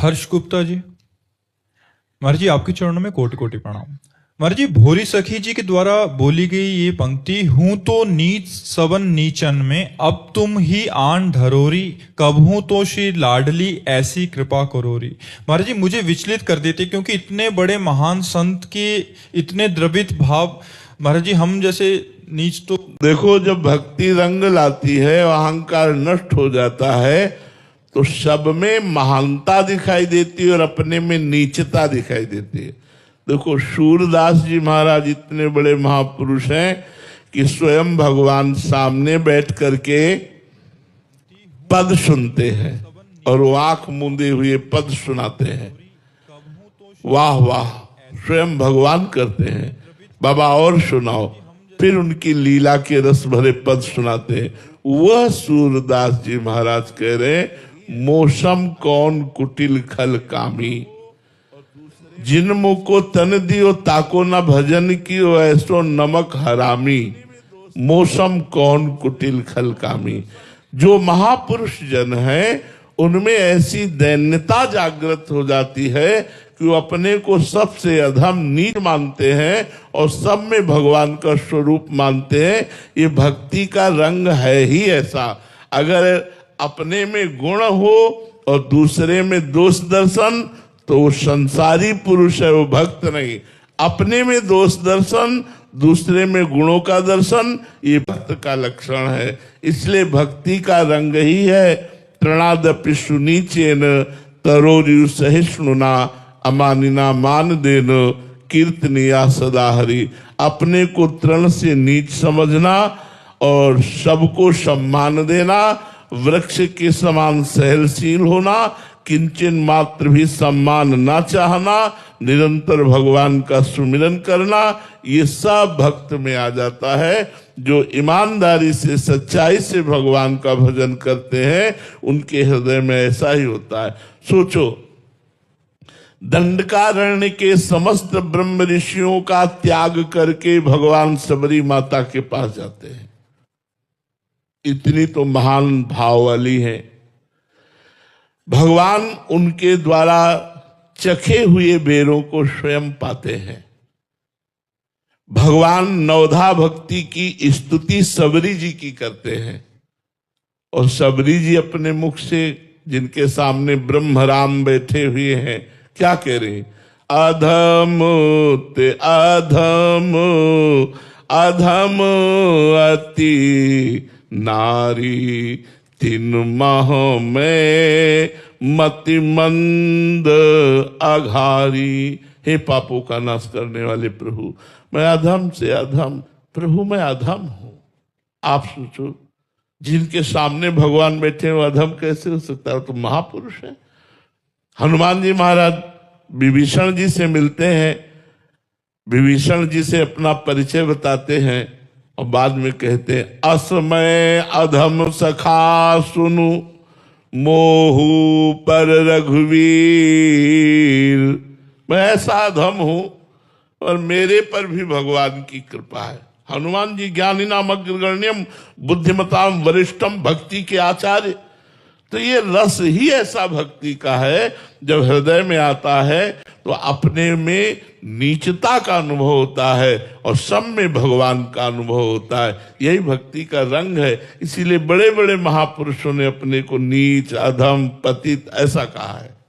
हर्ष गुप्ता जी, महाराज जी आपके चरणों में कोटि कोटि प्रणाम। महाराज जी, भोरी सखी जी के द्वारा बोली गई ये पंक्ति, हूं तो नीच सबन नीचन में, अब तुम ही आन धरोरी, कब हूं तो श्री लाडली ऐसी कृपा करोरी। महाराज जी मुझे विचलित कर देते, क्योंकि इतने बड़े महान संत के इतने द्रवित भाव, महाराज जी हम जैसे नीच तो देखो, जब भक्ति रंग लाती है, अहंकार नष्ट हो जाता है, तो सब में महानता दिखाई देती है और अपने में नीचता दिखाई देती है। देखो, सूरदास जी महाराज इतने बड़े महापुरुष हैं कि स्वयं भगवान सामने बैठ करके पद सुनते हैं और वो आंख मूंदे हुए पद सुनाते हैं। वाह वाह, स्वयं भगवान करते हैं, बाबा और सुनाओ। फिर उनकी लीला के रस भरे पद सुनाते हैं। वह सूरदास जी महाराज कह रहे, मौसम कौन कुटिल खल कामी, जिन मुख को तन दियो ताको न भजन कियो, ऐसो नमक हरामी। मौसम कौन कुटिल खल कामी। जो महापुरुष जन है उनमें ऐसी दैन्यता जागृत हो जाती है कि वो अपने को सबसे अधम नीच मानते हैं और सब में भगवान का स्वरूप मानते हैं। ये भक्ति का रंग है ही ऐसा। अगर अपने में गुण हो और दूसरे में दोष दर्शन, तो वो संसारी पुरुष है, वो भक्त नहीं। अपने में दोष दर्शन, दूसरे में गुणों का दर्शन, ये भक्त का लक्षण है। इसलिए भक्ति का रंग ही है, तृणादपि सुनीचेन तरोरियु सहिष्णुना, अमानिना मान देन कीर्तनिया सदा हरि। अपने को तृण से नीच समझना और सबको सम्मान देना, वृक्ष के समान सहनशील होना, किंचन मात्र भी सम्मान ना चाहना, निरंतर भगवान का सुमिरन करना, ये सब भक्त में आ जाता है। जो ईमानदारी से सच्चाई से भगवान का भजन करते हैं उनके हृदय में ऐसा ही होता है। सोचो, दंडकारण्य के समस्त ब्रह्म ऋषियों का त्याग करके भगवान सबरी माता के पास जाते हैं। इतनी तो महान भाव वाली है। भगवान उनके द्वारा चखे हुए बेरों को स्वयं पाते हैं। भगवान नवधा भक्ति की स्तुति सबरी जी की करते हैं और सबरी जी अपने मुख से, जिनके सामने ब्रह्मराम बैठे हुए हैं, क्या कह रहे हैं? अधम ते अधम, अधम अति नारी, तीन माह में मति मंद अघारी। हे पापों का नाश करने वाले प्रभु, मैं अधम से अधम, प्रभु मैं अधम हूं। आप सोचो, जिनके सामने भगवान बैठे वो अधम कैसे हो सकता है? तो महापुरुष है। हनुमान जी महाराज विभीषण जी से मिलते हैं, विभीषण जी से अपना परिचय बताते हैं और बाद में कहते हैं, असमय अधम सखा सुनु, मोहू पर रघुवीर। मैं ऐसा अधम हूं और मेरे पर भी भगवान की कृपा है। हनुमान जी ज्ञानी नाम अग्रगण्यम बुद्धिमताम वरिष्ठम, भक्ति के आचार्य। तो ये रस ही ऐसा भक्ति का है, जब हृदय में आता है तो अपने में नीचता का अनुभव होता है और सब में भगवान का अनुभव होता है। यही भक्ति का रंग है। इसीलिए बड़े बड़े महापुरुषों ने अपने को नीच, अधम, पतित ऐसा कहा है।